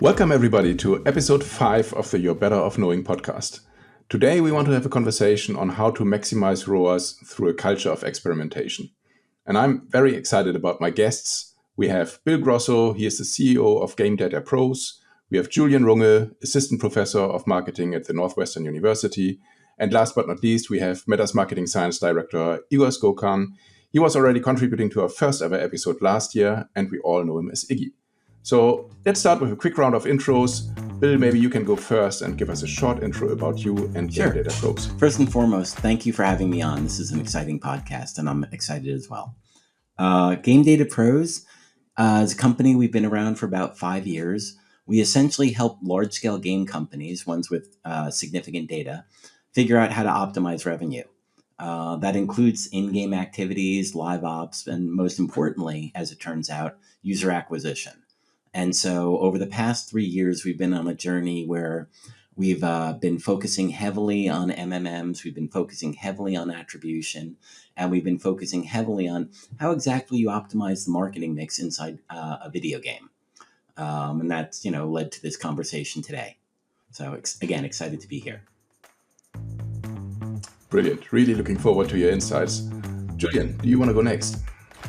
Welcome everybody to episode 5 of the You're Better Off Knowing podcast. Today we want to have a conversation on how to maximize ROAS through a culture of experimentation. And I'm very excited about my guests. We have Bill Grosso, he is the CEO of Game Data Pros. We have Julian Runge, assistant professor of marketing at the Northwestern University. And last but not least, we have Meta's marketing science director, Igor Skokan. He was already contributing to our first ever episode last year, and we all know him as Iggy. So let's start with a quick round of intros. Bill, maybe you can go first and give us a short intro about you and Game Data Pros. First and foremost, thank you for having me on. This is an exciting podcast, and I'm excited as well. Game Data Pros is a company we've been around for about 5 years. We essentially help large-scale game companies, ones with significant data, figure out how to optimize revenue. That includes in-game activities, live ops, and most importantly, as it turns out, user acquisition. And so over the past 3 years, we've been on a journey where we've been focusing heavily on MMMs, we've been focusing heavily on attribution, and we've been focusing heavily on how exactly you optimize the marketing mix inside a video game. And that's, led to this conversation today. So again, excited to be here. Brilliant. Really looking forward to your insights. Julian, do you want to go next?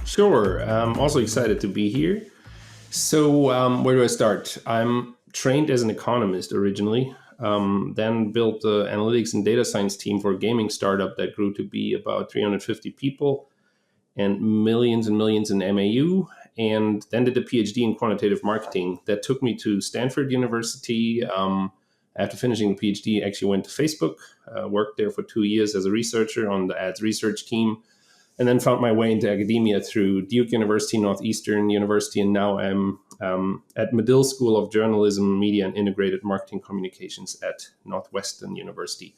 Sure. I'm also excited to be here. So where do I start? I'm trained as an economist originally, then built the analytics and data science team for a gaming startup that grew to be about 350 people and millions in MAU, and then did a PhD in quantitative marketing. That took me to Stanford University. After finishing the PhD, actually went to Facebook, worked there for 2 years as a researcher on the ads research team, and then found my way into academia through Duke University, Northeastern University, and now I'm at Medill School of Journalism, Media, and Integrated Marketing Communications at Northwestern University.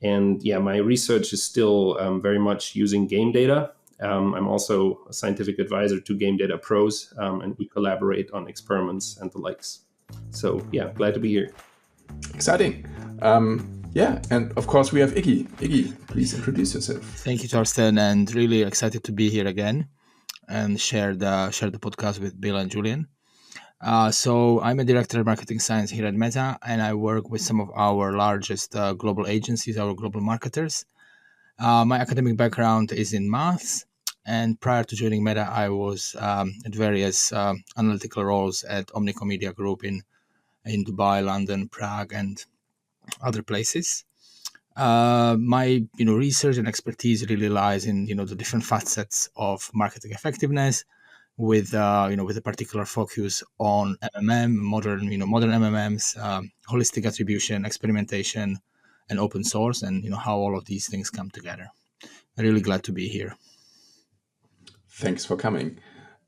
And yeah, my research is still very much using game data. I'm also a scientific advisor to Game Data Pros, and we collaborate on experiments and the likes. So yeah, glad to be here. Exciting. Yeah, and of course we have Iggy. Iggy, please introduce yourself. Thank you, Torsten, and really excited to be here again and share the podcast with Bill and Julian. So I'm a director of marketing science here at Meta, and I work with some of our largest global agencies, our global marketers. My academic background is in maths, and prior to joining Meta, I was at various analytical roles at Omnicom Media Group in Dubai, London, Prague, and other places. My research and expertise really lies in the different facets of marketing effectiveness, with a particular focus on modern MMMs, holistic attribution, experimentation, and open source, and how all of these things come together. I'm really glad to be here. Thanks for coming.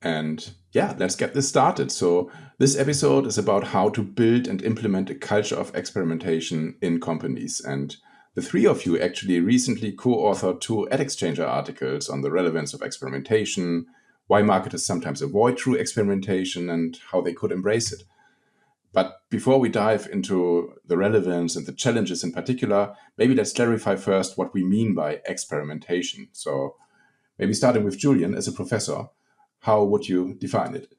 And yeah, let's get this started. So this episode is about how to build and implement a culture of experimentation in companies. And the three of you actually recently co-authored 2 AdExchanger articles on the relevance of experimentation, why marketers sometimes avoid true experimentation, and how they could embrace it. But before we dive into the relevance and the challenges in particular, maybe let's clarify first what we mean by experimentation. So maybe starting with Julian as a professor, how would you define it?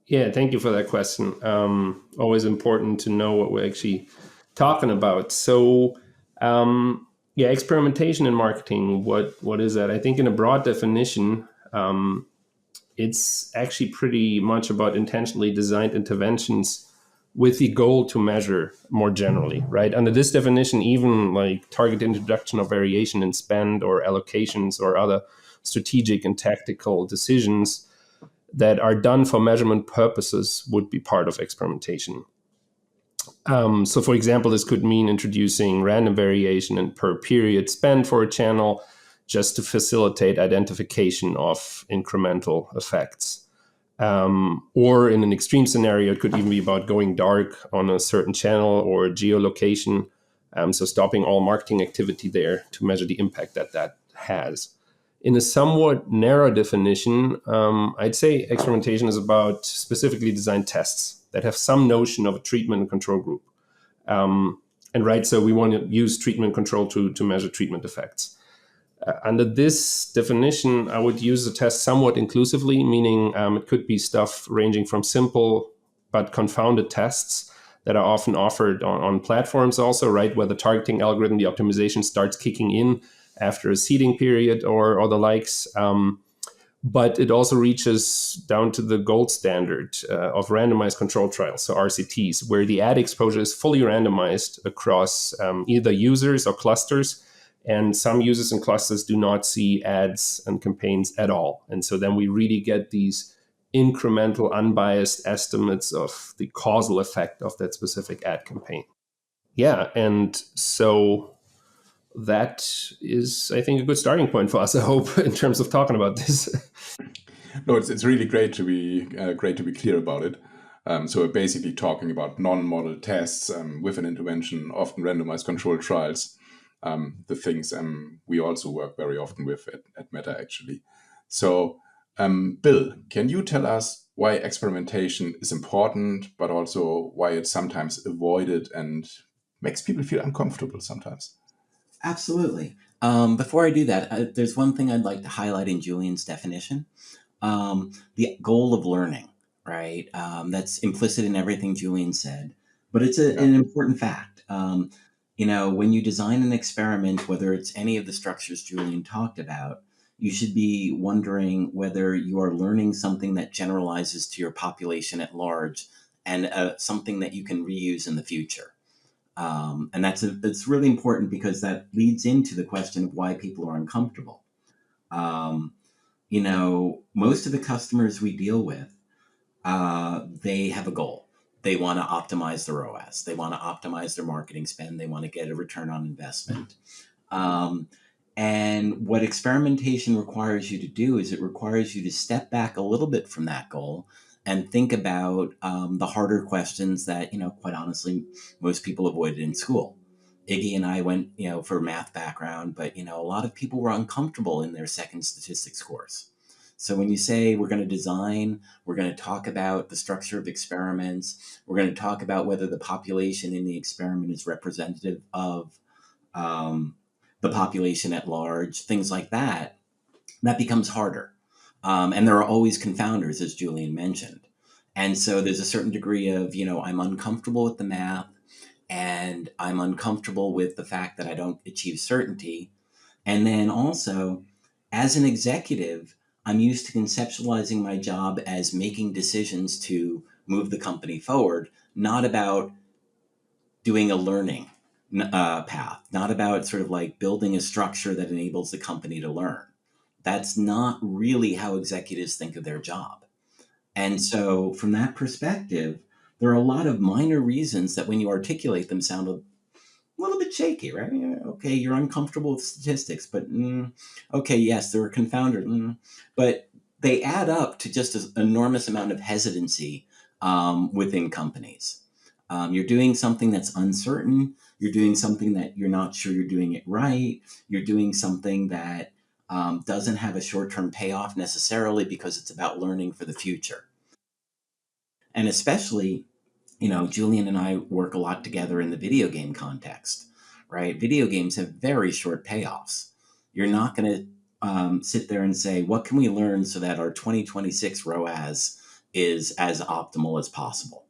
Yeah, thank you for that question. Always important to know what we're actually talking about. So, experimentation in marketing, what is that? I think in a broad definition, it's actually pretty much about intentionally designed interventions with the goal to measure more generally, right? Under this definition, even like target introduction of variation in spend or allocations or other strategic and tactical decisions that are done for measurement purposes would be part of experimentation. So for example, this could mean introducing random variation in per period spend for a channel just to facilitate identification of incremental effects. Or in an extreme scenario, it could even be about going dark on a certain channel or geolocation. So stopping all marketing activity there to measure the impact that has. In a somewhat narrow definition, I'd say experimentation is about specifically designed tests that have some notion of a treatment and control group. So we want to use treatment control to measure treatment effects. Under this definition, I would use the test somewhat inclusively, meaning it could be stuff ranging from simple but confounded tests that are often offered on platforms also, right? Where the targeting algorithm, the optimization starts kicking in after a seeding period or the likes. But it also reaches down to the gold standard of randomized control trials, so RCTs, where the ad exposure is fully randomized across either users or clusters. And some users and clusters do not see ads and campaigns at all. And so then we really get these incremental, unbiased estimates of the causal effect of that specific ad campaign. Yeah, and so that is, I think, a good starting point for us, I hope, in terms of talking about this. No, it's really great to be clear about it. So we're basically talking about non-model tests with an intervention, often randomized controlled trials, the things we also work very often with at Meta, actually. So, Bill, can you tell us why experimentation is important, but also why it's sometimes avoided and makes people feel uncomfortable sometimes? Absolutely. Before I do that, there's one thing I'd like to highlight in Julian's definition. The goal of learning, right? That's implicit in everything Julian said, but it's an important fact. When you design an experiment, whether it's any of the structures Julian talked about, you should be wondering whether you are learning something that generalizes to your population at large and something that you can reuse in the future. And that's really important because that leads into the question of why people are uncomfortable. Most of the customers we deal with, they have a goal. They want to optimize their ROAS. They want to optimize their marketing spend. They want to get a return on investment. And what experimentation requires you to do is it requires you to step back a little bit from that goal and think about the harder questions that, quite honestly, most people avoided in school. Iggy and I went, for a math background, but, a lot of people were uncomfortable in their second statistics course. So when you say we're going to design, we're going to talk about the structure of experiments, we're going to talk about whether the population in the experiment is representative of the population at large, things like that, that becomes harder. And there are always confounders, as Julian mentioned. And so there's a certain degree of, I'm uncomfortable with the math and I'm uncomfortable with the fact that I don't achieve certainty. And then also, as an executive, I'm used to conceptualizing my job as making decisions to move the company forward, not about doing a learning path, not about sort of like building a structure that enables the company to learn. That's not really how executives think of their job. And so from that perspective, there are a lot of minor reasons that when you articulate them sound a little bit shaky, right? Okay, you're uncomfortable with statistics, but okay, yes, there are confounders, but they add up to just an enormous amount of hesitancy within companies. You're doing something that's uncertain. You're doing something that you're not sure you're doing it right. You're doing something that doesn't have a short-term payoff necessarily because it's about learning for the future. And especially, Julian and I work a lot together in the video game context, right? Video games have very short payoffs. You're not going to sit there and say, what can we learn so that our 2026 ROAS is as optimal as possible?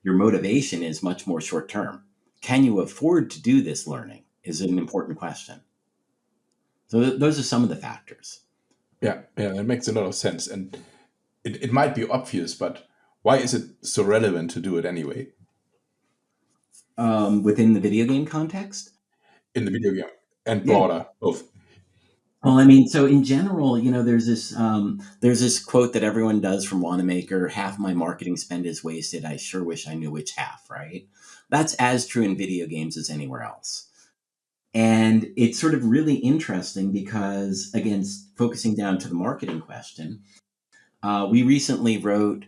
Your motivation is much more short term. Can you afford to do this learning is an important question. So those are some of the factors. Yeah, it makes a lot of sense. And it might be obvious, but why is it so relevant to do it anyway? Within the video game context? In the video game and broader, both. Well, I mean, so in general, there's this quote that everyone does from Wanamaker: "Half my marketing spend is wasted. I sure wish I knew which half." Right? That's as true in video games as anywhere else. And it's sort of really interesting because, again, focusing down to the marketing question, we recently wrote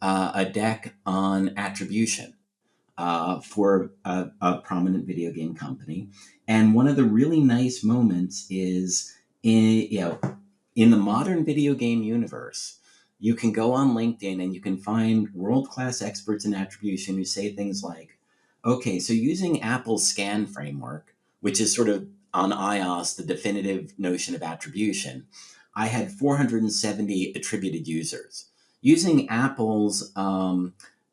a deck on attribution for a prominent video game company. And one of the really nice moments is in the modern video game universe, you can go on LinkedIn and you can find world-class experts in attribution who say things like, okay, so using Apple's scan framework, which is sort of on iOS, the definitive notion of attribution, I had 470 attributed users. using Apple's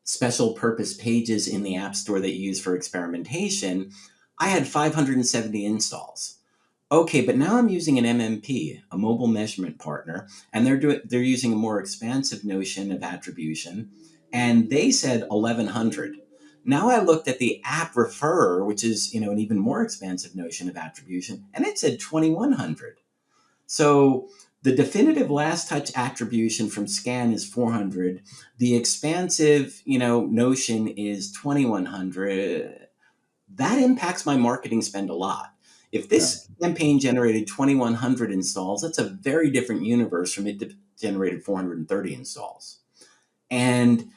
special purpose pages in the App Store that you use for experimentation, I had 570 installs. Okay, but now I'm using an MMP, a mobile measurement partner, and they're using a more expansive notion of attribution, and they said 1100. Now I looked at the app referrer, which is an even more expansive notion of attribution, and it said 2100. So the definitive last touch attribution from Scan is 400. The expansive, notion is 2100. That impacts my marketing spend a lot. If this campaign generated 2100 installs, that's a very different universe from it generated 430 installs. And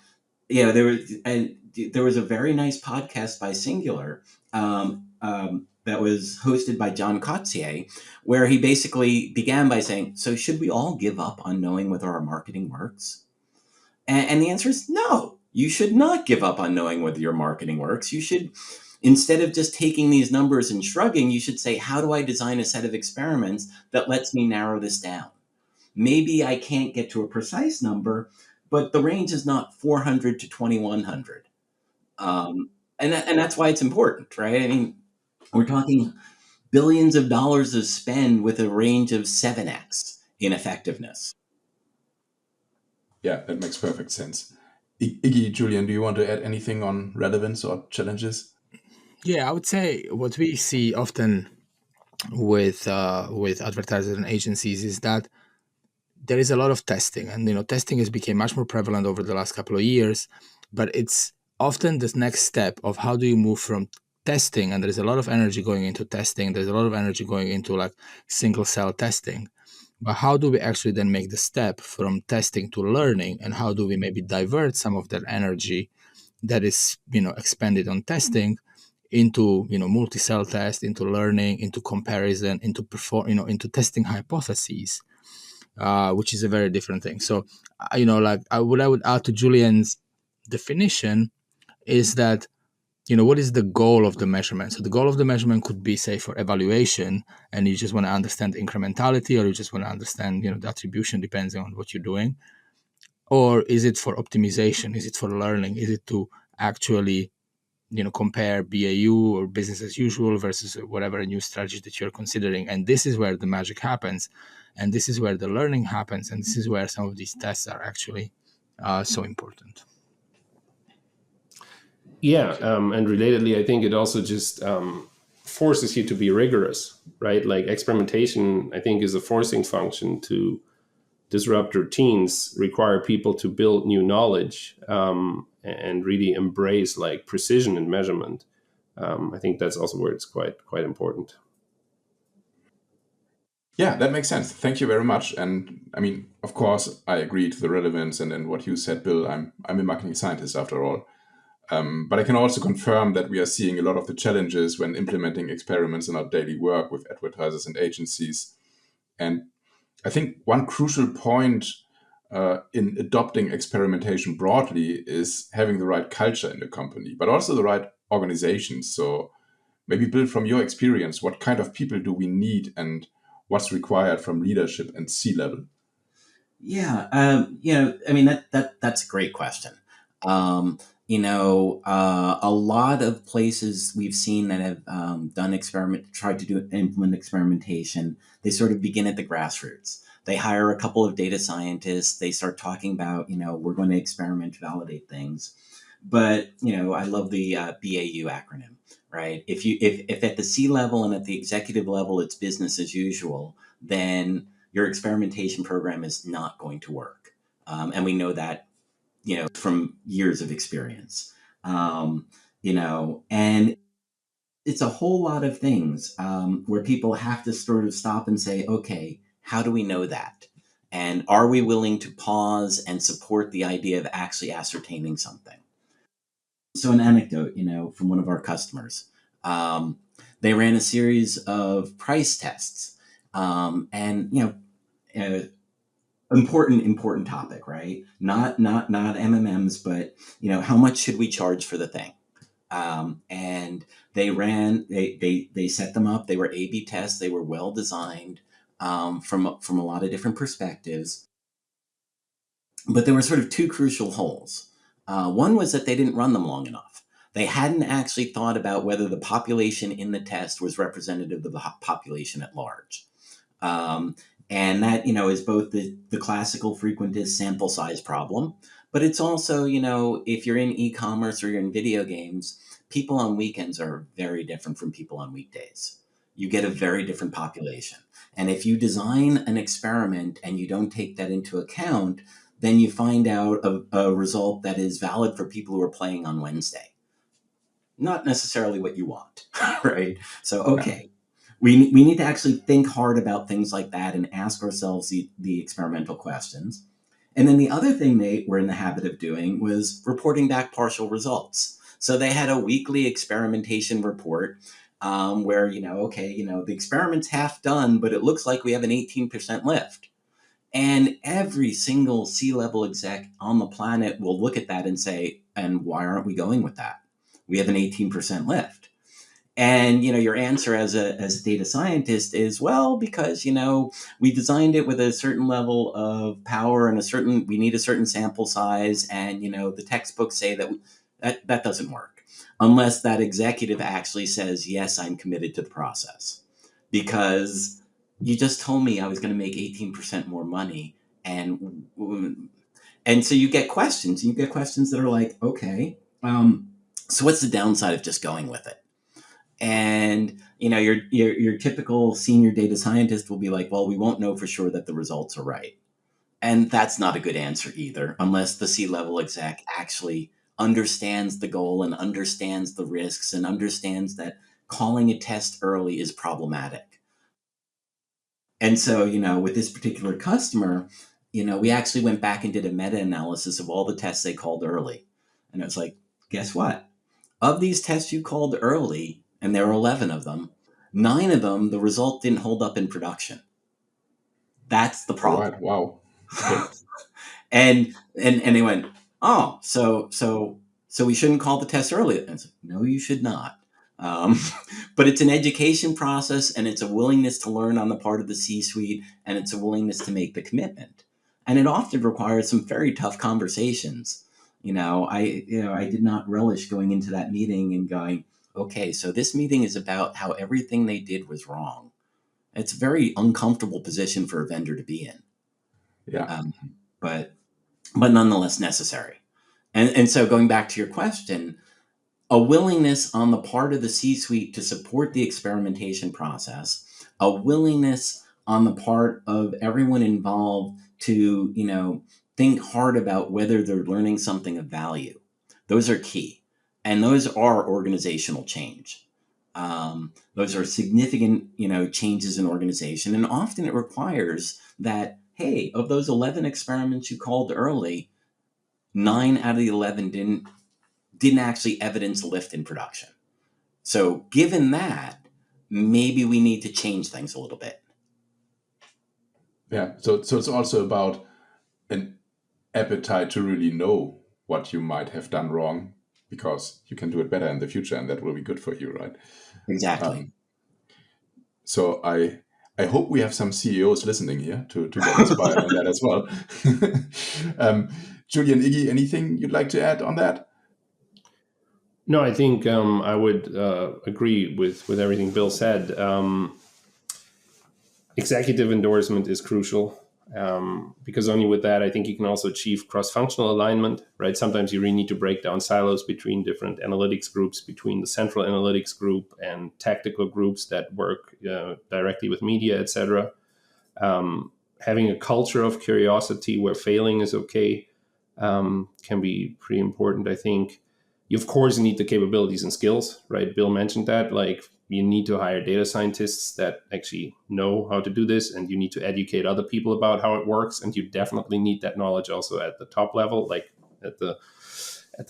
there was a very nice podcast by Singular that was hosted by John Cottier, where he basically began by saying, so should we all give up on knowing whether our marketing works? And the answer is no. You should not give up on knowing whether your marketing works. You should, instead of just taking these numbers and shrugging, you should say, how do I design a set of experiments that lets me narrow this down? Maybe I can't get to a precise number, but the range is not 400 to 2100. And that's why it's important, right? I mean, we're talking billions of dollars of spend with a range of 7x in effectiveness. Yeah, that makes perfect sense. Iggy, Julian, do you want to add anything on relevance or challenges? Yeah, I would say what we see often with advertisers and agencies is that there is a lot of testing, and testing has become much more prevalent over the last couple of years. But it's often the next step of how do you move from testing, and there's a lot of energy going into testing. There's a lot of energy going into like single cell testing. But how do we actually then make the step from testing to learning, and how do we maybe divert some of that energy that is expended on testing into multi-cell test, into learning, into comparison, into into testing hypotheses, which is a very different thing. So what I would add to Julian's definition is that what is the goal of the measurement? So the goal of the measurement could be, say, for evaluation, and you just want to understand incrementality, or you just want to understand the attribution, depends on what you're doing. Or is it for optimization? Is it for learning? Is it to actually compare BAU or business as usual versus whatever new strategy that you're considering? And this is where the magic happens, and this is where the learning happens, and this is where some of these tests are actually so important. Yeah, and relatedly, I think it also just forces you to be rigorous, right? Like experimentation, I think, is a forcing function to disrupt routines, require people to build new knowledge, and really embrace like precision in measurement. I think that's also where it's quite important. Yeah, that makes sense. Thank you very much. And I mean, of course, I agree to the relevance and what you said, Bill. I'm a marketing scientist after all. But I can also confirm that we are seeing a lot of the challenges when implementing experiments in our daily work with advertisers and agencies. And I think one crucial point in adopting experimentation broadly is having the right culture in the company, but also the right organization. So maybe, Bill, from your experience, what kind of people do we need and what's required from leadership and C-level? Yeah, I mean that's a great question. A lot of places we've seen that have tried to implement experimentation, they sort of begin at the grassroots. They hire a couple of data scientists. They start talking about, we're going to experiment, validate things. But I love the BAU acronym, right? If at the C level and at the executive level it's business as usual, then your experimentation program is not going to work, and we know that from years of experience. And it's a whole lot of things where people have to sort of stop and say, okay, how do we know that? And are we willing to pause and support the idea of actually ascertaining something? So an anecdote, from one of our customers, they ran a series of price tests, and important topic, right? Not MMMs, but how much should we charge for the thing? And they set them up. They were A/B tests. They were well designed from a lot of different perspectives. But there were sort of two crucial holes. One was that they didn't run them long enough. They hadn't actually thought about whether the population in the test was representative of the population at large. And that, is both the classical frequentist sample size problem, but it's also, if you're in e-commerce or you're in video games, people on weekends are very different from people on weekdays. You get a very different population. And if you design an experiment and you don't take that into account, then you find out a result that is valid for people who are playing on Wednesday. Not necessarily what you want, right? So, okay, we need to actually think hard about things like that and ask ourselves the experimental questions. And then the other thing they were in the habit of doing was reporting back partial results. So they had a weekly experimentation report where, the experiment's half done, but it looks like we have an 18% lift. And every single C-level exec on the planet will look at that and say, and why aren't we going with that? We have an 18% lift. And, your answer as a data scientist is, well, because, we designed it with a certain level of power and we need a certain sample size. And, the textbooks say that doesn't work unless that executive actually says, yes, I'm committed to the process. Because you just told me I was going to make 18% more money. And so you get questions. You get questions that are like, okay, so what's the downside of just going with it? And, your typical senior data scientist will be like, well, we won't know for sure that the results are right. And that's not a good answer either, unless the C-level exec actually understands the goal and understands the risks and understands that calling a test early is problematic. And so, with this particular customer, we actually went back and did a meta-analysis of all the tests they called early. And it was like, guess what? Of these tests you called early, and there were 11 of them, 9 of them, the result didn't hold up in production. That's the problem. Right. Wow. Okay. and they went, oh, so we shouldn't call the test early. And I said, no, you should not. But it's an education process, and it's a willingness to learn on the part of the C-suite, and it's a willingness to make the commitment. And it often requires some very tough conversations. I did not relish going into that meeting and going, okay, so this meeting is about how everything they did was wrong. It's a very uncomfortable position for a vendor to be in. Yeah. But nonetheless necessary. And so going back to your question, a willingness on the part of the C-suite to support the experimentation process, a willingness on the part of everyone involved to, think hard about whether they're learning something of value. Those are key. And those are organizational change. Those are significant, changes in organization. And often it requires that, hey, of those 11 experiments you called early, 9 out of the 11 didn't actually evidence a lift in production. So given that, maybe we need to change things a little bit. Yeah. So it's also about an appetite to really know what you might have done wrong, because you can do it better in the future, and that will be good for you, right? Exactly. So I hope we have some CEOs listening here to get inspired on that as well. Julian, Iggy, anything you'd like to add on that? No, I think I would agree with everything Bill said. Executive endorsement is crucial, because only with that, I think you can also achieve cross-functional alignment, right? Sometimes you really need to break down silos between different analytics groups, between the central analytics group and tactical groups that work directly with media, etc. Having a culture of curiosity where failing is okay can be pretty important, I think. You, of course, need the capabilities and skills, right? Bill mentioned that, like, you need to hire data scientists that actually know how to do this, and you need to educate other people about how it works. And you definitely need that knowledge also at the top level, like at the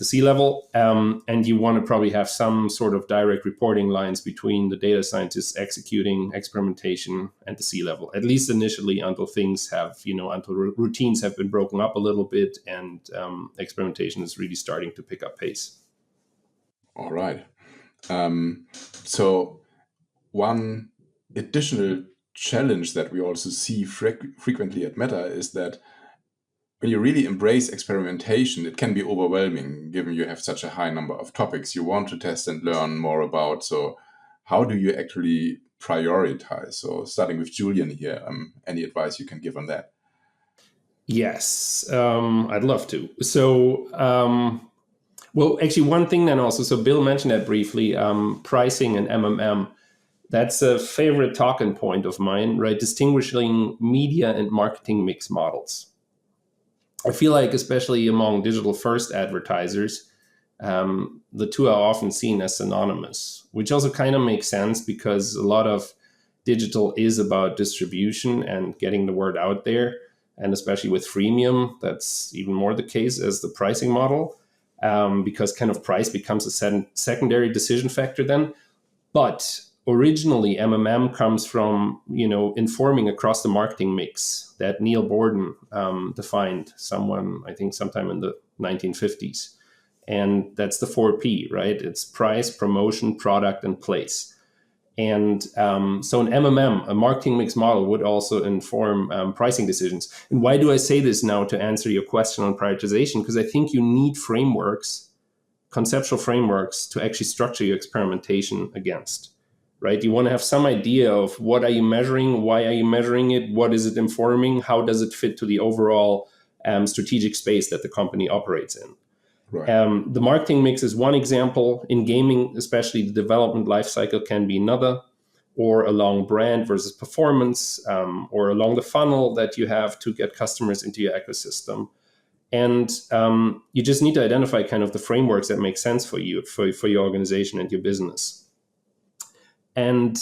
C-level. And you want to probably have some sort of direct reporting lines between the data scientists executing experimentation and the C-level, at least initially, until things have, until routines have been broken up a little bit and experimentation is really starting to pick up pace. All right. So one additional challenge that we also see frequently at Meta is that when you really embrace experimentation, it can be overwhelming given you have such a high number of topics you want to test and learn more about. So how do you actually prioritize? So starting with Julian here, any advice you can give on that? Yes, I'd love to. So, well, actually, one thing then also, so Bill mentioned that briefly, pricing and MMM. That's a favorite talking point of mine, right? Distinguishing media and marketing mix models. I feel like, especially among digital first advertisers, the two are often seen as synonymous, which also kind of makes sense because a lot of digital is about distribution and getting the word out there. And especially with freemium, that's even more the case as the pricing model, because kind of price becomes a secondary decision factor then. But originally, MMM comes from informing across the marketing mix that Neil Borden defined. I think, sometime in the 1950s, and that's the 4P, right? It's price, promotion, product, and place. And so an MMM, a marketing mix model, would also inform pricing decisions. And why do I say this now to answer your question on prioritization? Because I think you need frameworks, conceptual frameworks, to actually structure your experimentation against, right? You want to have some idea of what are you measuring, why are you measuring it, what is it informing, how does it fit to the overall strategic space that the company operates in. Right. The marketing mix is one example. In gaming, especially, the development lifecycle can be another, or along brand versus performance, or along the funnel that you have to get customers into your ecosystem. And you just need to identify kind of the frameworks that make sense for you, for your organization and your business. And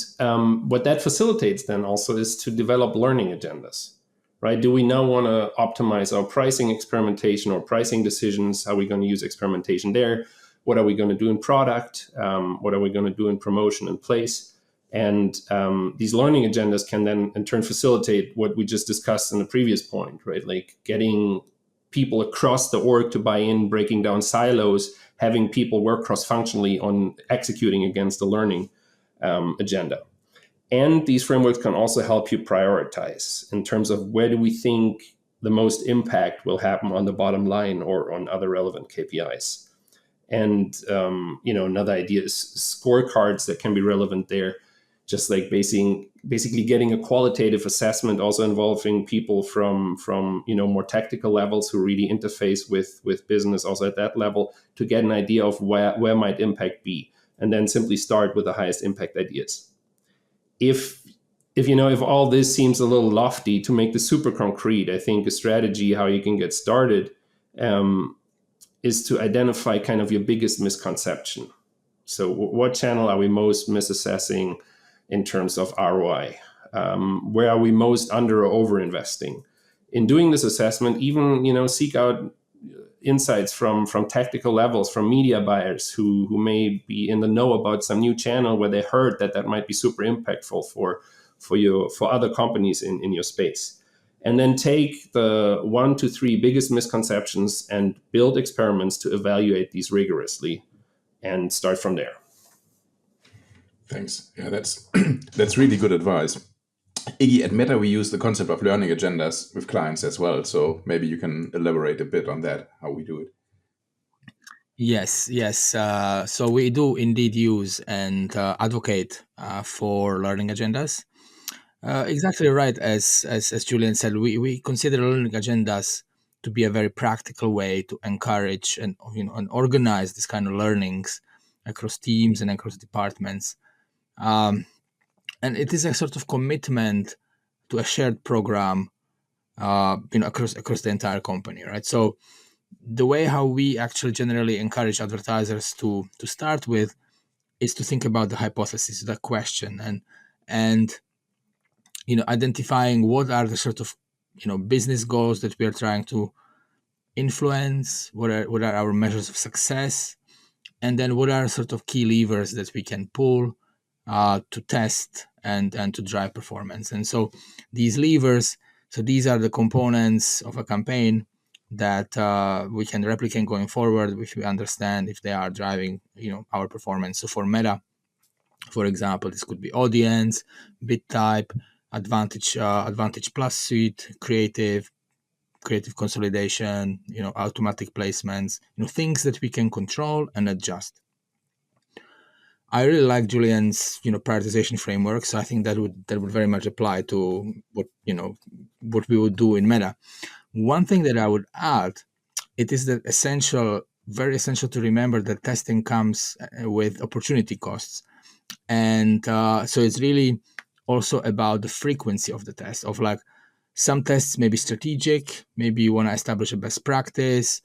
what that facilitates then also is to develop learning agendas. Right? Do we now want to optimize our pricing experimentation or pricing decisions? How are we going to use experimentation there? What are we going to do in product? What are we going to do in promotion and place? And these learning agendas can then in turn facilitate what we just discussed in the previous point, right? Like getting people across the org to buy in, breaking down silos, having people work cross-functionally on executing against the learning agenda. And these frameworks can also help you prioritize in terms of where do we think the most impact will happen on the bottom line or on other relevant KPIs. And, another idea is scorecards that can be relevant there, just like basically getting a qualitative assessment, also involving people from more technical levels who really interface with business also at that level, to get an idea of where might impact be, and then simply start with the highest impact ideas. If all this seems a little lofty, to make this super concrete, I think a strategy how you can get started is to identify kind of your biggest misconception. So what channel are we most misassessing in terms of ROI? Where are we most under or over investing? In doing this assessment, even seek out insights from technical levels, from media buyers who may be in the know about some new channel where they heard that might be super impactful for other companies in your space. And then take the 1 to 3 biggest misconceptions and build experiments to evaluate these rigorously and start from there. Thanks. Yeah, that's really good advice. Iggy, at Meta, we use the concept of learning agendas with clients as well. So maybe you can elaborate a bit on that, how we do it. Yes. So we do indeed use and advocate for learning agendas. Exactly right. As Julian said, we consider learning agendas to be a very practical way to encourage and organize this kind of learnings across teams and across departments. And it is a sort of commitment to a shared program, across the entire company, right? So the way how we actually generally encourage advertisers to start with is to think about the hypothesis, the question, and identifying what are the sort of business goals that we are trying to influence, what are our measures of success, and then what are sort of key levers that we can pull to test and to drive performance. And so these levers, so these are the components of a campaign that we can replicate going forward, which we understand if they are driving our performance. So for Meta, for example, this could be audience, bid type, advantage plus suite, creative, creative consolidation, automatic placements, things that we can control and adjust. I really like Julian's, prioritization framework. So I think that would very much apply to what we would do in Meta. One thing that I would add, it is that very essential to remember that testing comes with opportunity costs. And so it's really also about the frequency of the test, of like some tests may be strategic, maybe you want to establish a best practice,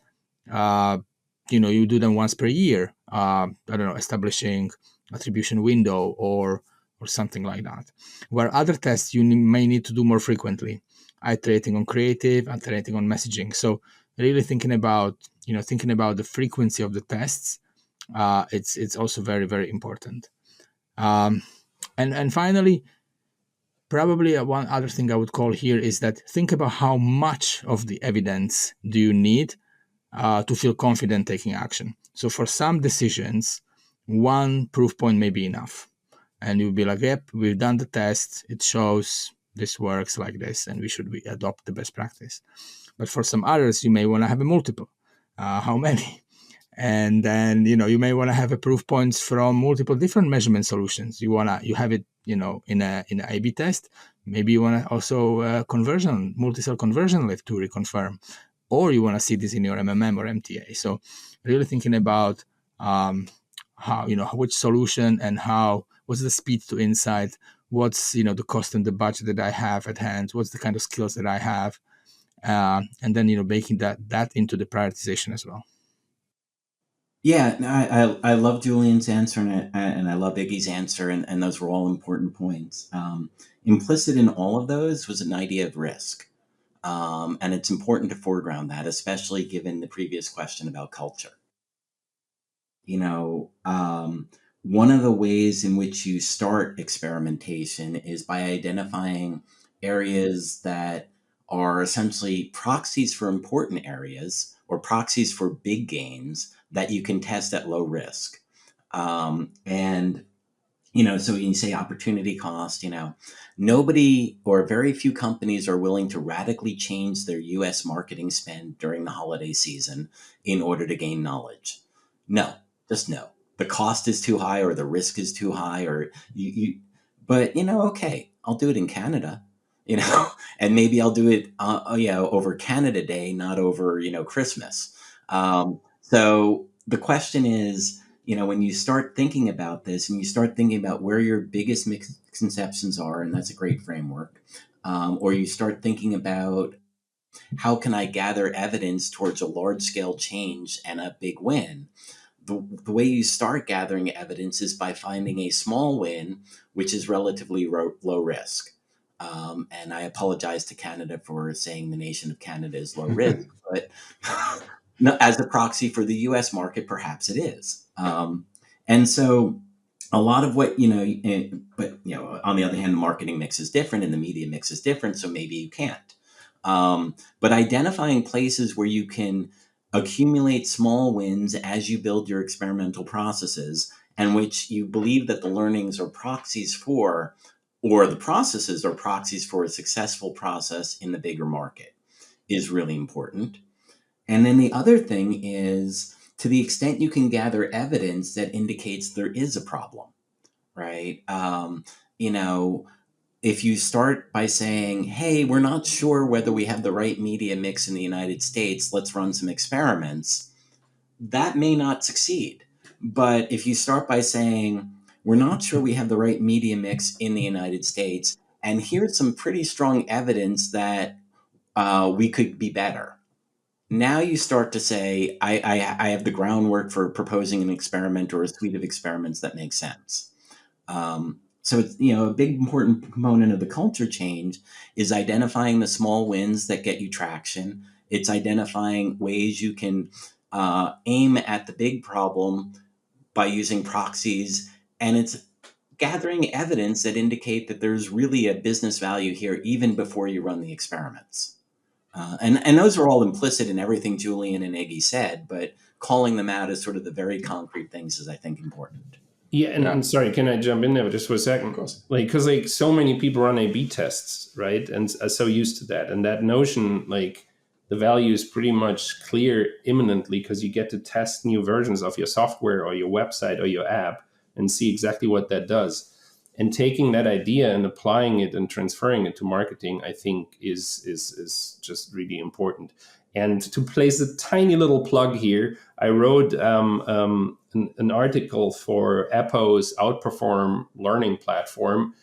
you do them once per year, I don't know, establishing attribution window or something like that. Where other tests you may need to do more frequently, iterating on creative, iterating on messaging. So really thinking about the frequency of the tests, it's also very, very important. And finally, probably one other thing I would call here is that think about how much of the evidence do you need to feel confident taking action. So for some decisions, one proof point may be enough. And you'll be like, yep, we've done the test. It shows this works like this, and we should adopt the best practice. But for some others, you may want to have a multiple. How many? And then, you may want to have a proof points from multiple different measurement solutions. You have it, in a A/B test. Maybe you want to also multi-cell conversion lift to reconfirm, or you want to see this in your MMM or MTA. So really thinking about how, which solution and what's the speed to insight, what's, the cost and the budget that I have at hand, what's the kind of skills that I have, and then, baking that into the prioritization as well. Yeah, I love Julian's answer and I love Iggy's answer, and those were all important points. Implicit in all of those was an idea of risk. And it's important to foreground that, especially given the previous question about culture. One of the ways in which you start experimentation is by identifying areas that are essentially proxies for important areas or proxies for big gains that you can test at low risk. And so when you say opportunity cost, nobody or very few companies are willing to radically change their US marketing spend during the holiday season in order to gain knowledge. No, just no. The cost is too high or the risk is too high but okay, I'll do it in Canada, and maybe I'll do it, over Canada Day, not over, Christmas. So the question is, when you start thinking about this and you start thinking about where your biggest misconceptions are, and that's a great framework, or you start thinking about how can I gather evidence towards a large scale change and a big win, the way you start gathering evidence is by finding a small win, which is relatively low risk. And I apologize to Canada for saying the nation of Canada is low risk, but no, as a proxy for the US market, perhaps it is. And so a lot of what, but on the other hand, the marketing mix is different and the media mix is different. So maybe you can't. But identifying places where you can accumulate small wins as you build your experimental processes, and which you believe that the learnings are proxies for, or the processes are proxies for a successful process in the bigger market, is really important. And then the other thing is, to the extent you can gather evidence that indicates there is a problem, right? If you start by saying, hey, we're not sure whether we have the right media mix in the United States, let's run some experiments, that may not succeed. But if you start by saying, we're not sure we have the right media mix in the United States, and here's some pretty strong evidence that we could be better. Now you start to say, I have the groundwork for proposing an experiment or a suite of experiments that make sense. So it's, a big important component of the culture change is identifying the small wins that get you traction. It's identifying ways you can aim at the big problem by using proxies. And it's gathering evidence that indicate that there's really a business value here even before you run the experiments. And those are all implicit in everything Julian and Iggy said, but calling them out as sort of the very concrete things is, I think, important. Yeah, and I'm sorry, can I jump in there just for a second? Of course. Because so many people run A/B tests, right, and are so used to that, and that notion, the value is pretty much clear imminently because you get to test new versions of your software or your website or your app and see exactly what that does. And taking that idea and applying it and transferring it to marketing, I think is just really important. And to place a tiny little plug here, I wrote an article for Eppo's Outperform learning platform,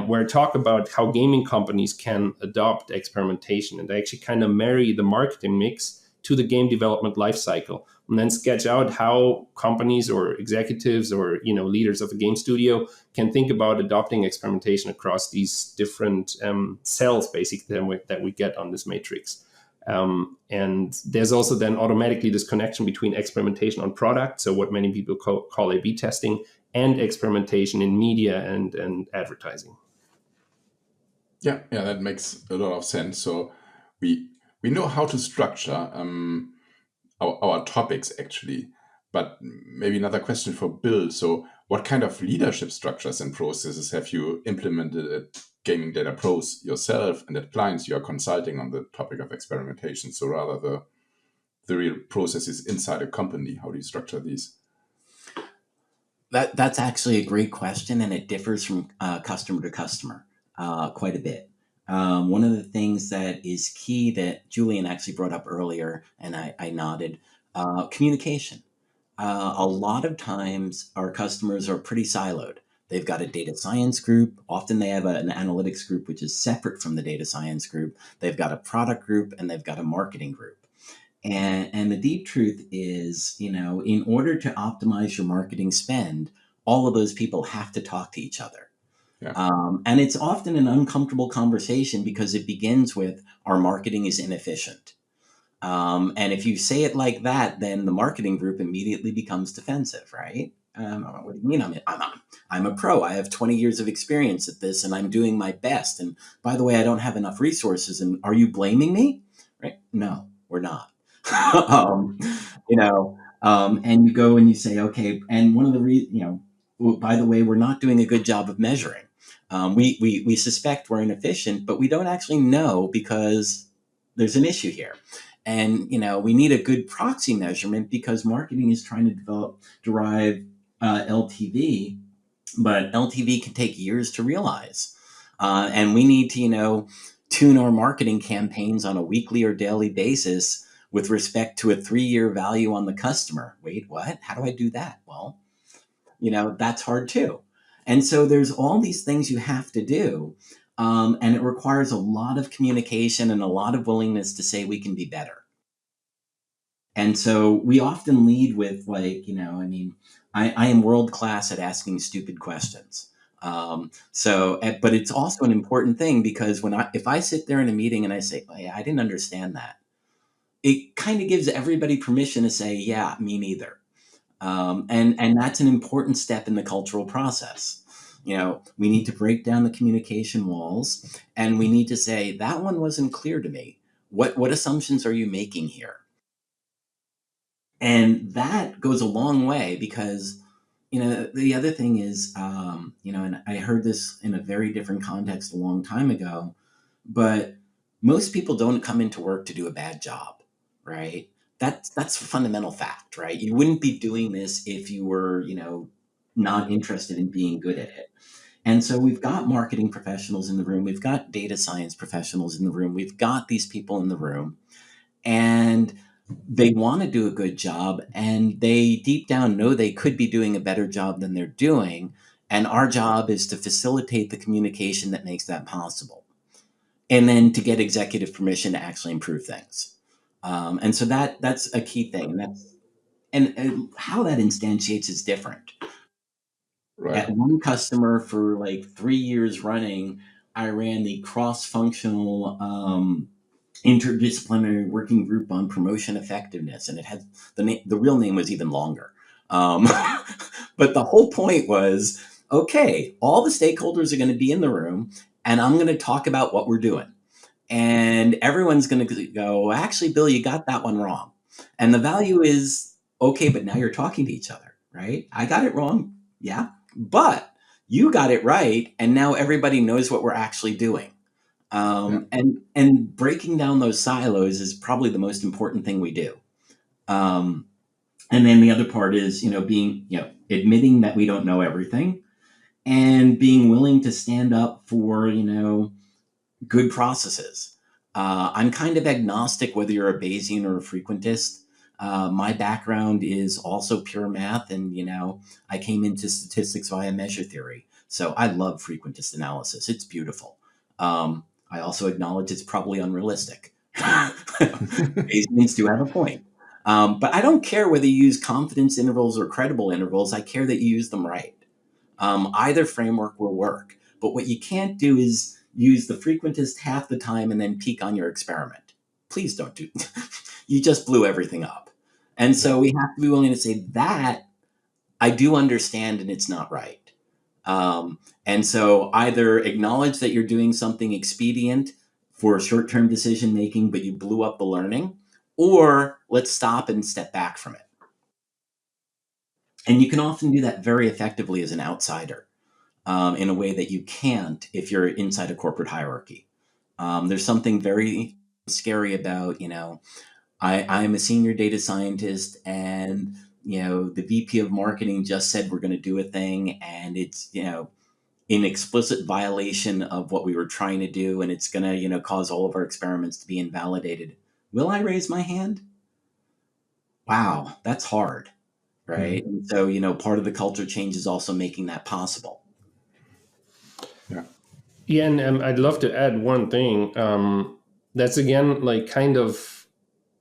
where I talk about how gaming companies can adopt experimentation, and they actually kind of marry the marketing mix to the game development lifecycle, and then sketch out how companies or executives or leaders of a game studio can think about adopting experimentation across these different cells, basically, that we get on this matrix. And there's also then automatically this connection between experimentation on product, so what many people call A/B testing, and experimentation in media and advertising. Yeah, that makes a lot of sense. So we know how to structure our topics actually, but maybe another question for Bill. So what kind of leadership structures and processes have you implemented at Gaming Data Pros yourself and at clients you are consulting on the topic of experimentation? So rather the real processes inside a company, how do you structure these? That's actually a great question, and it differs from customer to customer quite a bit. One of the things that is key that Julian actually brought up earlier, and I nodded, communication. A lot of times our customers are pretty siloed. They've got a data science group. Often they have an analytics group, which is separate from the data science group. They've got a product group and they've got a marketing group. And the deep truth is, in order to optimize your marketing spend, all of those people have to talk to each other. Yeah. And it's often an uncomfortable conversation because it begins with, our marketing is inefficient. And if you say it like that, then the marketing group immediately becomes defensive, right? What do you mean? I'm a pro. I have 20 years of experience at this, and I'm doing my best. And by the way, I don't have enough resources. And are you blaming me? Right? No, we're not. And you go and you say, okay. And one of the reasons, by the way, we're not doing a good job of measuring. We suspect we're inefficient, but we don't actually know because there's an issue here. And, we need a good proxy measurement because marketing is trying to derive LTV, but LTV can take years to realize. And we need to, tune our marketing campaigns on a weekly or daily basis with respect to a 3-year value on the customer. Wait, what? How do I do that? Well, that's hard too. And so there's all these things you have to do. And it requires a lot of communication and a lot of willingness to say we can be better. And so we often lead with I am world-class at asking stupid questions. But it's also an important thing because if I sit there in a meeting and I say, oh, yeah, I didn't understand that, it kind of gives everybody permission to say, yeah, me neither. And that's an important step in the cultural process. We need to break down the communication walls, and we need to say, that one wasn't clear to me. What assumptions are you making here? And that goes a long way because, the other thing is, and I heard this in a very different context a long time ago, but most people don't come into work to do a bad job, right? That's a fundamental fact, right? You wouldn't be doing this if you were, not interested in being good at it. And so we've got marketing professionals in the room. We've got data science professionals in the room. We've got these people in the room, and they want to do a good job, and they deep down know they could be doing a better job than they're doing. And our job is to facilitate the communication that makes that possible. And then to get executive permission to actually improve things. And so that's a key thing. And how that instantiates is different. Right. At one customer for 3 years running, I ran the cross-functional interdisciplinary working group on promotion effectiveness, and it had the real name was even longer. But the whole point was, okay, all the stakeholders are going to be in the room, and I'm going to talk about what we're doing. And everyone's going to go, actually, Bill, you got that one wrong. And the value is, okay, but now you're talking to each other, right? I got it wrong. Yeah. But you got it right. And now everybody knows what we're actually doing. And breaking down those silos is probably the most important thing we do. Um, and then the other part is, being, admitting that we don't know everything and being willing to stand up for, good processes. I'm kind of agnostic whether you're a Bayesian or a frequentist. My background is also pure math, and I came into statistics via measure theory. So I love frequentist analysis. It's beautiful. I also acknowledge it's probably unrealistic. Bayesians do have a point. But I don't care whether you use confidence intervals or credible intervals. I care that you use them right. Either framework will work. But what you can't do is use the frequentist half the time and then peak on your experiment. Please don't do you just blew everything up. And so we have to be willing to say that I do understand and it's not right. And so either acknowledge that you're doing something expedient for short-term decision making, but you blew up the learning, or let's stop and step back from it. And you can often do that very effectively as an outsider. In a way that you can't if you're inside a corporate hierarchy. There's something very scary about, I'm a senior data scientist and, the VP of marketing just said we're going to do a thing and it's, in explicit violation of what we were trying to do and it's going to, cause all of our experiments to be invalidated. Will I raise my hand? Wow, that's hard, right? And so, part of the culture change is also making that possible. Yeah, and I'd love to add one thing. That's again like kind of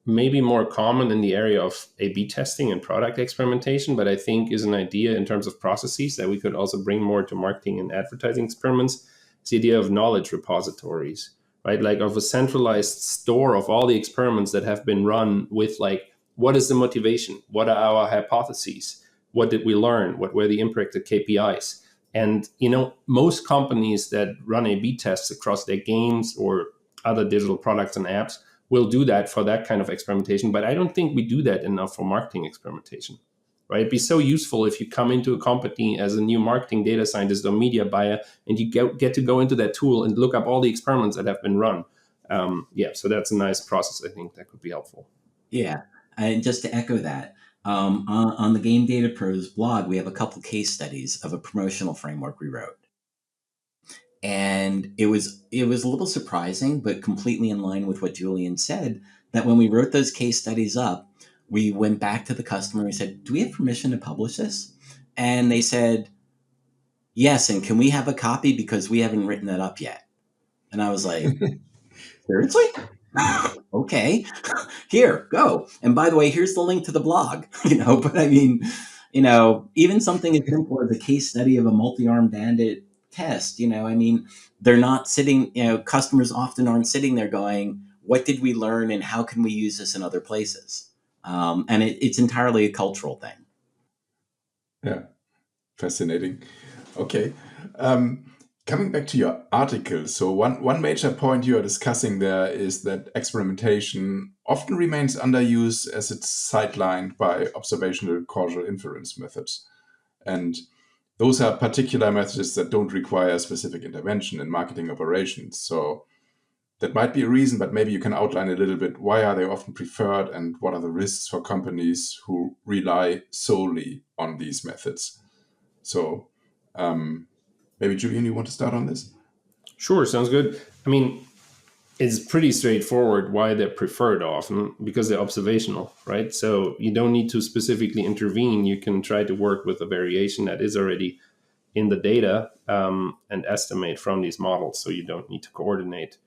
maybe more common in the area of A/B testing and product experimentation, but I think is an idea in terms of processes that we could also bring more to marketing and advertising experiments. It's the idea of knowledge repositories, right? Like of a centralized store of all the experiments that have been run with like, what is the motivation? What are our hypotheses? What did we learn? What were the impacted KPIs? And, most companies that run A/B tests across their games or other digital products and apps will do that for that kind of experimentation. But I don't think we do that enough for marketing experimentation, right? It'd be so useful if you come into a company as a new marketing data scientist or media buyer and you get to go into that tool and look up all the experiments that have been run. So that's a nice process. I think that could be helpful. Yeah. And just to echo that, on the Game Data Pros blog, we have a couple case studies of a promotional framework we wrote. And it was a little surprising, but completely in line with what Julian said, that when we wrote those case studies up, we went back to the customer and said, do we have permission to publish this? And they said, yes, and can we have a copy because we haven't written that up yet? And I was like, seriously? Okay, here, go. And by the way, here's the link to the blog, but I mean, even something as simple as a case study of a multi-arm bandit test, they're not sitting, customers often aren't sitting there going, what did we learn and how can we use this in other places? And it's entirely a cultural thing. Yeah, fascinating. Okay. Coming back to your article, so one major point you are discussing there is that experimentation often remains underused as it's sidelined by observational causal inference methods. And those are particular methods that don't require specific intervention in marketing operations. So that might be a reason, but maybe you can outline a little bit why are they often preferred and what are the risks for companies who rely solely on these methods. So maybe Julian, you want to start on this? Sure, sounds good. I mean, it's pretty straightforward why they're preferred often, because they're observational, right? So you don't need to specifically intervene. You can try to work with a variation that is already in the data and estimate from these models. So you don't need to coordinate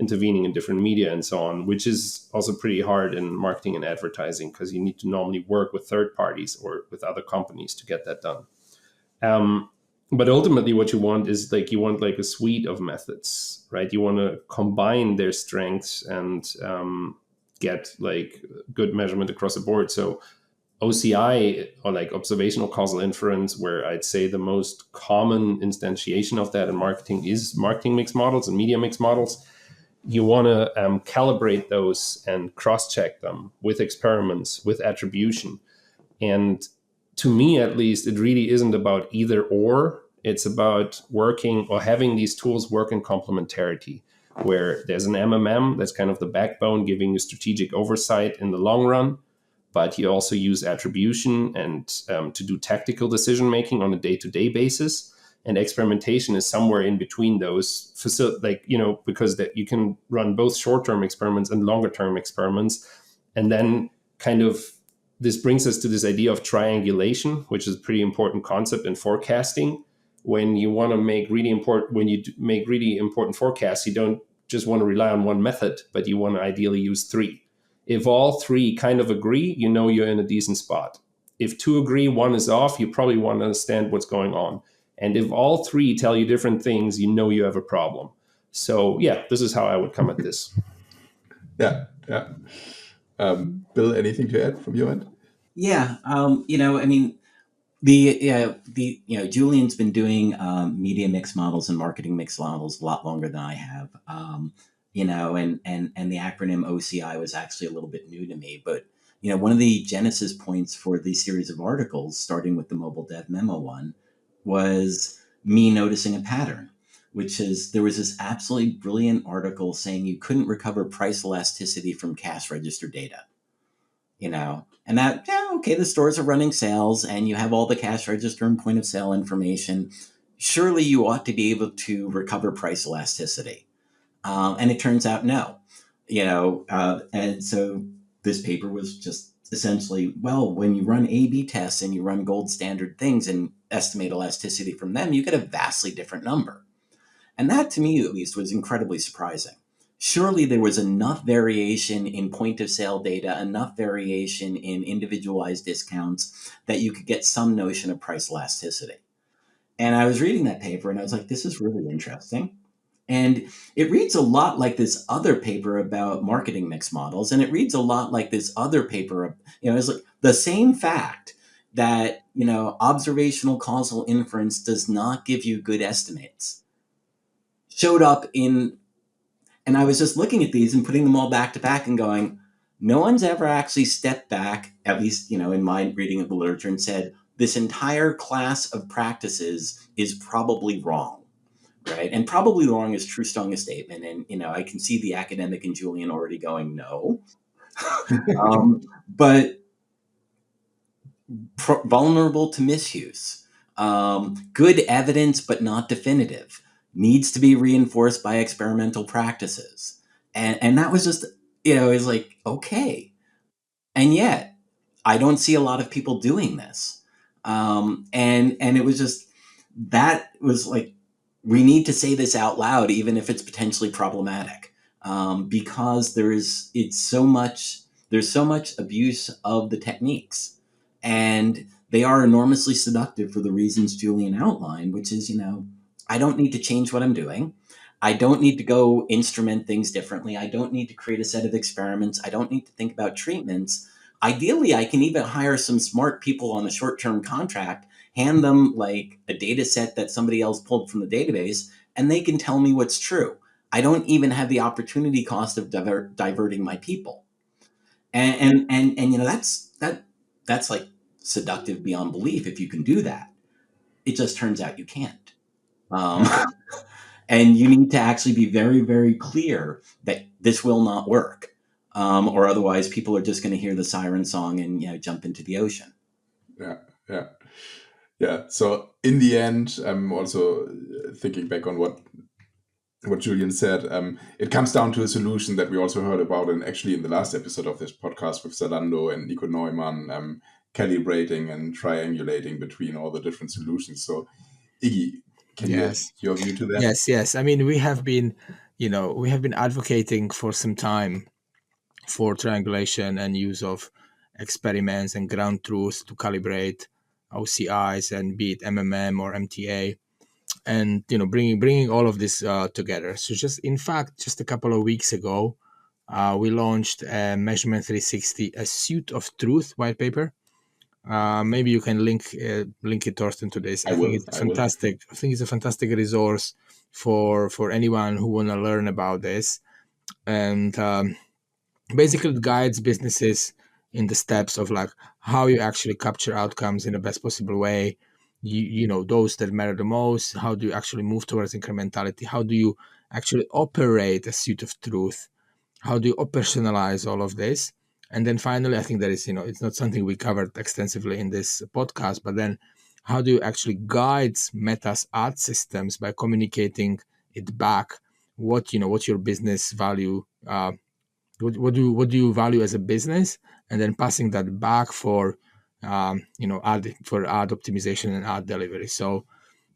intervening in different media and so on, which is also pretty hard in marketing and advertising because you need to normally work with third parties or with other companies to get that done. But ultimately what you want is you want a suite of methods, right? You want to combine their strengths and get good measurement across the board. So OCI, or observational causal inference, where I'd say the most common instantiation of that in marketing is marketing mix models and media mix models. You want to calibrate those and cross-check them with experiments, with attribution. And to me, at least, it really isn't about either or. It's about working or having these tools work in complementarity. where there's an MMM that's kind of the backbone, giving you strategic oversight in the long run. But you also use attribution and to do tactical decision making on a day-to-day basis. And experimentation is somewhere in between those, because that you can run both short-term experiments and longer-term experiments. And then kind of this brings us to this idea of triangulation, which is a pretty important concept in forecasting. When you want to make really important forecasts, you don't just want to rely on one method, but you want to ideally use three. If all three kind of agree, you know you're in a decent spot. If two agree, one is off, you probably want to understand what's going on. And if all three tell you different things, you know you have a problem. So yeah, this is how I would come at this. Yeah. Bill, anything to add from your end? Yeah, Julian's been doing media mix models and marketing mix models a lot longer than I have. And the acronym OCI was actually a little bit new to me. But one of the genesis points for the series of articles, starting with the mobile dev memo one, was me noticing a pattern, which is there was this absolutely brilliant article saying you couldn't recover price elasticity from cash register data. And that, the stores are running sales and you have all the cash register and point of sale information. Surely you ought to be able to recover price elasticity. And it turns out no, and so this paper was just essentially, well, when you run A/B tests and you run gold standard things and estimate elasticity from them, you get a vastly different number. And that, to me at least, was incredibly surprising. Surely there was enough variation in point of sale data, enough variation in individualized discounts that you could get some notion of price elasticity. And I was reading that paper and I was like, this is really interesting. And it reads a lot like this other paper about marketing mix models. And it reads a lot like this other paper, it's like the same fact that, observational causal inference does not give you good estimates showed up in. And I was just looking at these and putting them all back to back and going, no one's ever actually stepped back, at least, in my reading of the literature, and said, this entire class of practices is probably wrong, right? And probably wrong is too strong a statement. And, I can see the academic in Julian already going, no. But vulnerable to misuse. Good evidence, but not definitive. Needs to be reinforced by experimental practices. And that was just, it was like, okay. And yet, I don't see a lot of people doing this. And it was just, that was like, we need to say this out loud, even if it's potentially problematic. Because there's so much abuse of the techniques. And they are enormously seductive for the reasons Julian outlined, which is, I don't need to change what I'm doing. I don't need to go instrument things differently. I don't need to create a set of experiments. I don't need to think about treatments. Ideally, I can even hire some smart people on a short-term contract, hand them like a data set that somebody else pulled from the database, and they can tell me what's true. I don't even have the opportunity cost of diverting my people. And that's like seductive beyond belief if you can do that. It just turns out you can't. And you need to actually be very, very clear that this will not work. Or otherwise people are just going to hear the siren song and jump into the ocean. Yeah. So in the end, I'm also thinking back on what Julian said. It comes down to a solution that we also heard about, and actually in the last episode of this podcast with Zalando and Nico Neumann, calibrating and triangulating between all the different solutions. So Iggy, can you add your view to that? Yes. I mean, we have been advocating for some time for triangulation and use of experiments and ground truth to calibrate OCIs, and be it MMM or MTA, and bringing all of this together. So just a couple of weeks ago, we launched a Measurement 360, a suit of truth white paper. Maybe you can link it, Torsten, to this. I think it's fantastic. I think it's a fantastic resource for anyone who want to learn about this, and basically it guides businesses in the steps of like how you actually capture outcomes in the best possible way, those that matter the most? How do you actually move towards incrementality? How do you actually operate a suit of truth? How do you operationalize all of this? And then finally, I think that is, it's not something we covered extensively in this podcast, but then how do you actually guide Meta's ad systems by communicating it back? What's your business value? What do you value as a business, and then passing that back for ad optimization and ad delivery. So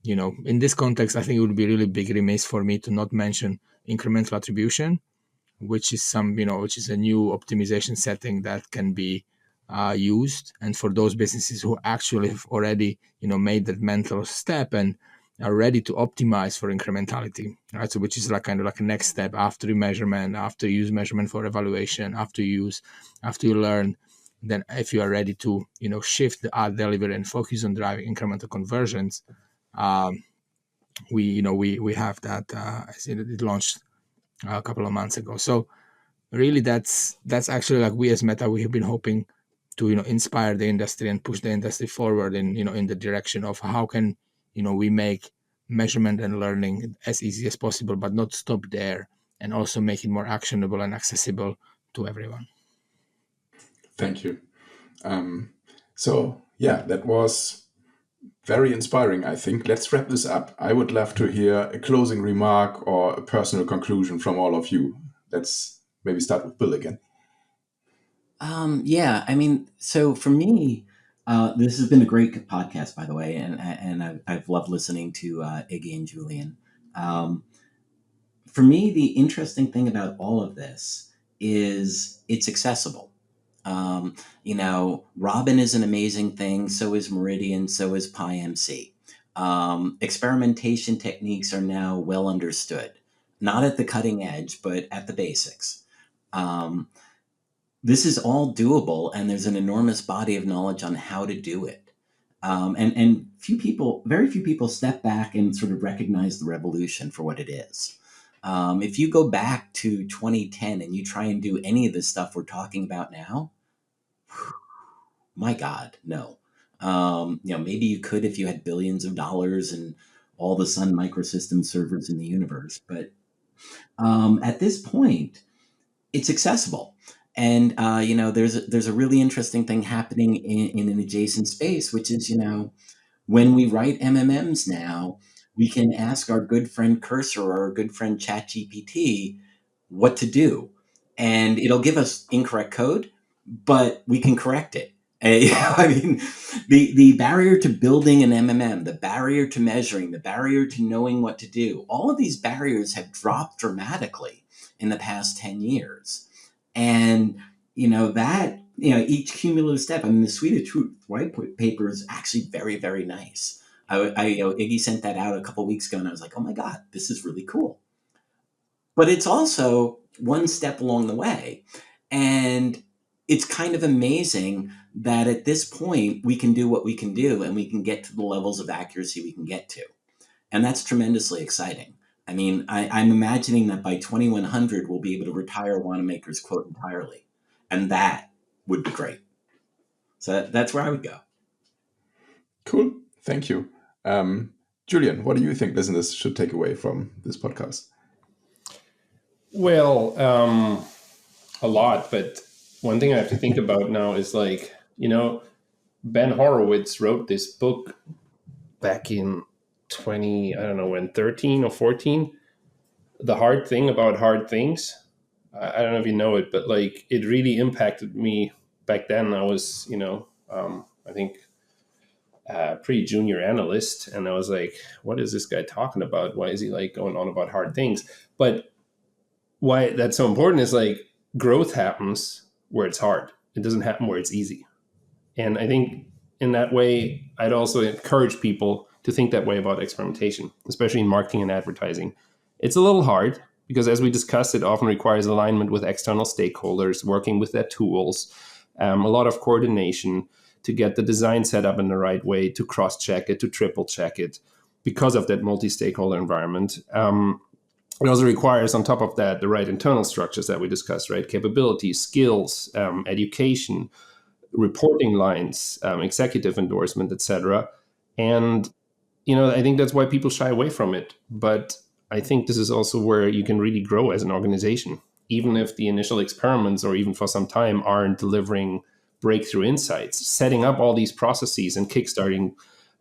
in this context, I think it would be really big remiss for me to not mention incremental attribution, which is a new optimization setting that can be used. And for those businesses who actually have already made that mental step and are ready to optimize for incrementality, right? So which is kind of like a next step after measurement, after you use measurement for evaluation, after you learn. Then if you are ready to shift the ad delivery and focus on driving incremental conversions, we have that. It launched a couple of months ago. So really, that's actually, like, we as Meta, we have been hoping to inspire the industry and push the industry forward in the direction of how can we make measurement and learning as easy as possible, but not stop there, and also make it more actionable and accessible to everyone. Thank you. So yeah, that was very inspiring, I think. Let's wrap this up. I would love to hear a closing remark or a personal conclusion from all of you. Let's maybe start with Bill again. Yeah, I mean, so for me, this has been a great podcast, by the way, and I've loved listening to Iggy and Julian. For me, the interesting thing about all of this is it's accessible. Robin is an amazing thing. So is Meridian. So is PyMC. Experimentation techniques are now well understood, not at the cutting edge, but at the basics. This is all doable, and there's an enormous body of knowledge on how to do it. And very few people step back and sort of recognize the revolution for what it is. If you go back to 2010 and you try and do any of this stuff we're talking about now, my God, no. Maybe you could if you had billions of dollars and all the Sun Microsystem servers in the universe. But at this point, it's accessible. And, there's a really interesting thing happening in an adjacent space, which is, when we write MMMs now, we can ask our good friend Cursor or our good friend ChatGPT what to do. And it'll give us incorrect code, but we can correct it. I mean, the barrier to building an MMM, the barrier to measuring, the barrier to knowing what to do, all of these barriers have dropped dramatically in the past 10 years. And, each cumulative step, the Suite of Truth white paper is actually very, very nice. Iggy sent that out a couple of weeks ago, and I was like, oh my God, this is really cool. But it's also one step along the way. And it's kind of amazing that at this point, we can do what we can do, and we can get to the levels of accuracy we can get to. And that's tremendously exciting. I mean, I'm imagining that by 2100, we'll be able to retire Wanamaker's quote entirely. And that would be great. So that's where I would go. Cool. Thank you. Julian, what do you think listeners should take away from this podcast? Well, a lot. But one thing I have to think about now is Ben Horowitz wrote this book back in 13 or 14, The Hard Thing About Hard Things. I don't know if you know it, but it really impacted me back then. I was, I think pretty junior analyst. And I was like, what is this guy talking about? Why is he going on about hard things? But why that's so important is growth happens where it's hard. It doesn't happen where it's easy. And I think in that way, I'd also encourage people to think that way about experimentation, especially in marketing and advertising. It's a little hard because, as we discussed, it often requires alignment with external stakeholders, working with their tools, a lot of coordination to get the design set up in the right way, to cross-check it, to triple-check it, because of that multi-stakeholder environment. It also requires, on top of that, the right internal structures that we discussed, right? Capabilities, skills, education, reporting lines, executive endorsement, etc. And, I think that's why people shy away from it. But I think this is also where you can really grow as an organization, even if the initial experiments or even for some time aren't delivering breakthrough insights. Setting up all these processes and kickstarting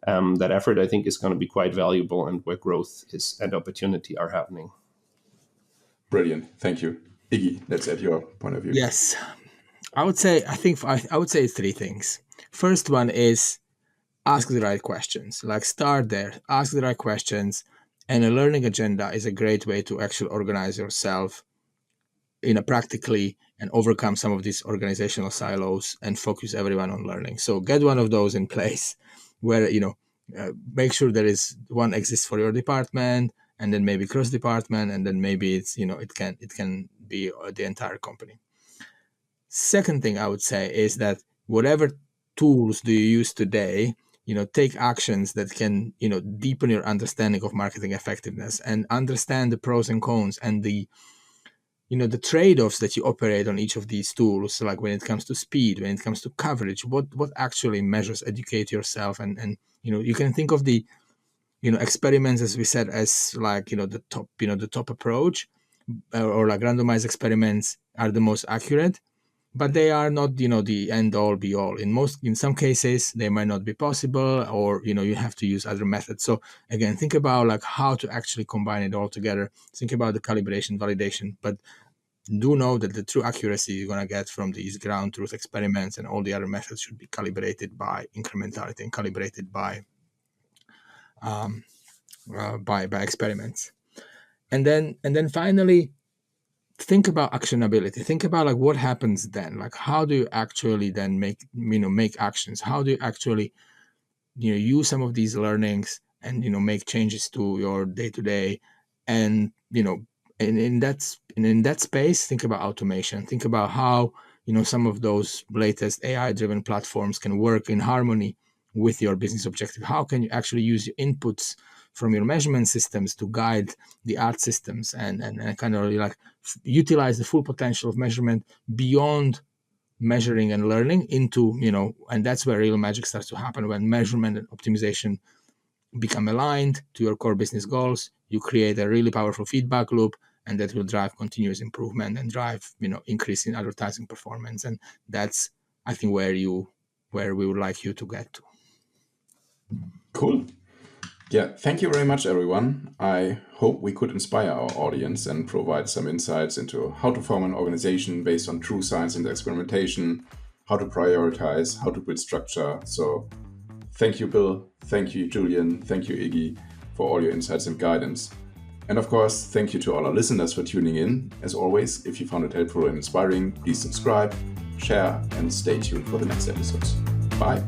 that effort, I think, is going to be quite valuable, and where growth is and opportunity are happening. Brilliant. Thank you. Iggy, let's add your point of view. Yes. I would say three things. First one is ask the right questions. Like, start there, ask the right questions. And a learning agenda is a great way to actually organize yourself practically and overcome some of these organizational silos and focus everyone on learning. So get one of those in place where, make sure there is one exists for your department, and then maybe cross department, and then maybe it's, it can be the entire company. Second thing I would say is that whatever tools do you use today, take actions that can, deepen your understanding of marketing effectiveness and understand the pros and cons and the trade-offs that you operate on each of these tools, like when it comes to speed, when it comes to coverage, what actually measures educate yourself. And you can think of the, experiments, as we said, as like, the top approach, or like randomized experiments are the most accurate, but they are not, the end all be all. In some cases, they might not be possible, or, you have to use other methods. So again, think about like how to actually combine it all together. Think about the calibration, validation, but do know that the true accuracy you're going to get from these ground truth experiments and all the other methods should be calibrated by incrementality and calibrated by experiments. And then finally, think about actionability. Think about like what happens then. Like, how do you actually then make actions? How do you actually use some of these learnings and make changes to your day-to-day? And in that space, think about automation. Think about how some of those latest AI-driven platforms can work in harmony with your business objective. How can you actually use your inputs from your measurement systems to guide the art systems and kind of like utilize the full potential of measurement beyond measuring and learning into, and that's where real magic starts to happen. When measurement and optimization become aligned to your core business goals, you create a really powerful feedback loop, and that will drive continuous improvement and drive, increase in advertising performance. And that's, I think, where we would like you to get to. Cool. Yeah, thank you very much, everyone. I hope we could inspire our audience and provide some insights into how to form an organization based on true science and experimentation, how to prioritize, how to build structure. So thank you, Bill. Thank you, Julian. Thank you, Iggy, for all your insights and guidance. And of course, thank you to all our listeners for tuning in. As always, if you found it helpful and inspiring, please subscribe, share, and stay tuned for the next episodes. Bye.